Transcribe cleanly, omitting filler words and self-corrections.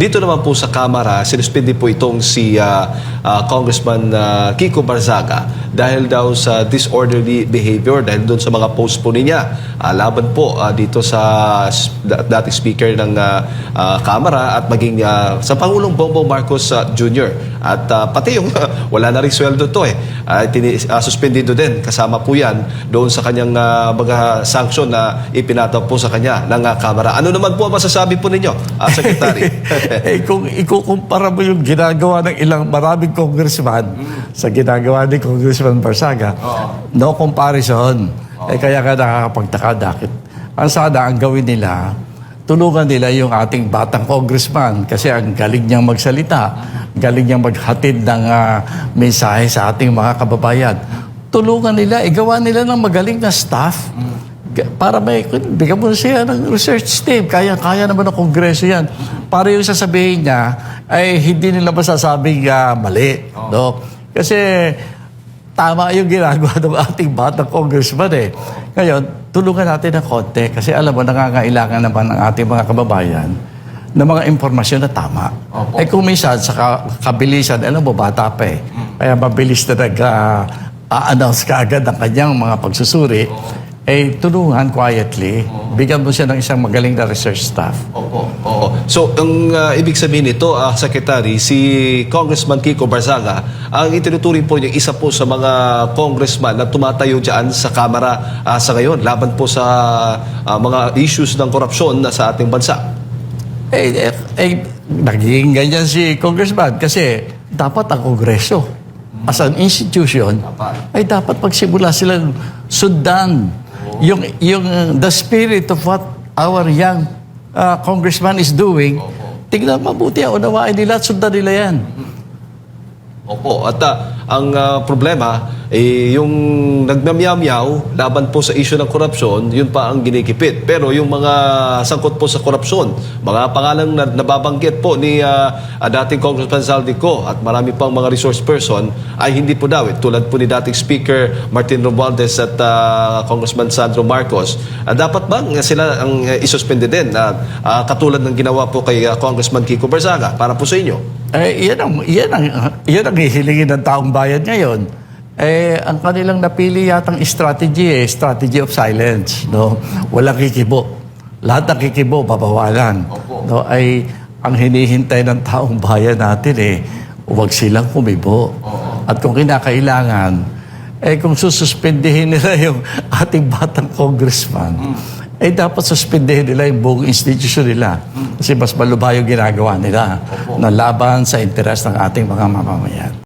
Dito naman po sa Kamara, sinuspindi po itong si Congressman Kiko Barzaga dahil daw sa disorderly behavior, dahil doon sa mga post po niya laban po dito sa dating speaker ng Kamara at maging sa Pangulong Bongbong Marcos Jr. At pati yung wala na rin sweldo to suspendido din. Kasama po yan doon sa kanyang mga sanction na ipinataw po sa kanya ng Kamara. Ano naman po ang masasabi po ninyo, Secretary? Kung ikukumpara mo yung ginagawa ng maraming congressman sa ginagawa ni Congressman Barzaga, no comparison. Kaya ka nakakapagtaka dahil ang gawin nila, tulungan nila yung ating batang congressman kasi ang galing niyang magsalita, galing niyang maghatid ng mensahe sa ating mga kababayan. Tulungan nila, gawa nila ng magaling na staff. Para bigyan mo siya ng research team. Kaya naman ng Kongreso yan. Para yung sasabihin niya, ay hindi nila masasabing mali. No? Kasi tama yung ginagawa ng ating batang congressman Ngayon, tulungan natin ng konti. Kasi alam mo, nangangailangan naman ng ating mga kababayan ng mga impormasyon na tama. Kung minsan, sa kabilisan, alam mo, bata pa Kaya mabilis na nag-announce ka agad ng kanyang mga pagsusuri. Tulungan quietly, bigyan mo siya ng isang magaling na research staff. Oo. So, ang ibig sabihin nito, Secretary, si Congressman Kiko Barzaga, ang itinuturing po niya isa po sa mga congressman na tumatayo dyan sa Kamara sa ngayon, laban po sa mga issues ng korupsyon sa ating bansa. Naging ganyan si Congressman kasi dapat ang Kongreso, as an institution, ay dapat pagsimula silang sundan the spirit of what our young congressman is doing. Tignan mabuti, unawain nila at sundan nila yan. Opo, at ang problema, yung nagmamyaw laban po sa issue ng korupsyon, yun pa ang ginikipit. Pero yung mga sangkot po sa korupsyon, mga pangalang nababanggit po ni dating Congressman Zaldico at marami pang mga resource person ay hindi po daw. Tulad po ni dating Speaker Martin Romualdez at Congressman Sandro Marcos. Dapat bang sila ang isuspende din? Katulad ng ginawa po kay Congressman Kiko Barzaga para po sa inyo? Yan ang hihilingin ng taong bayan ngayon. Ang kanilang napili yatang strategy of silence. No? Walang kikibo. Lahat ng kikibo, babawalan. No? Ang hinihintay ng taong bayan natin, huwag silang kumibo. At kung kinakailangan, kung sususpendihin nila yung ating batang congressman, dapat suspendihin nila yung buong institusyon nila. Kasi mas malubha yung ginagawa nila na laban sa interes ng ating mga mamamayan.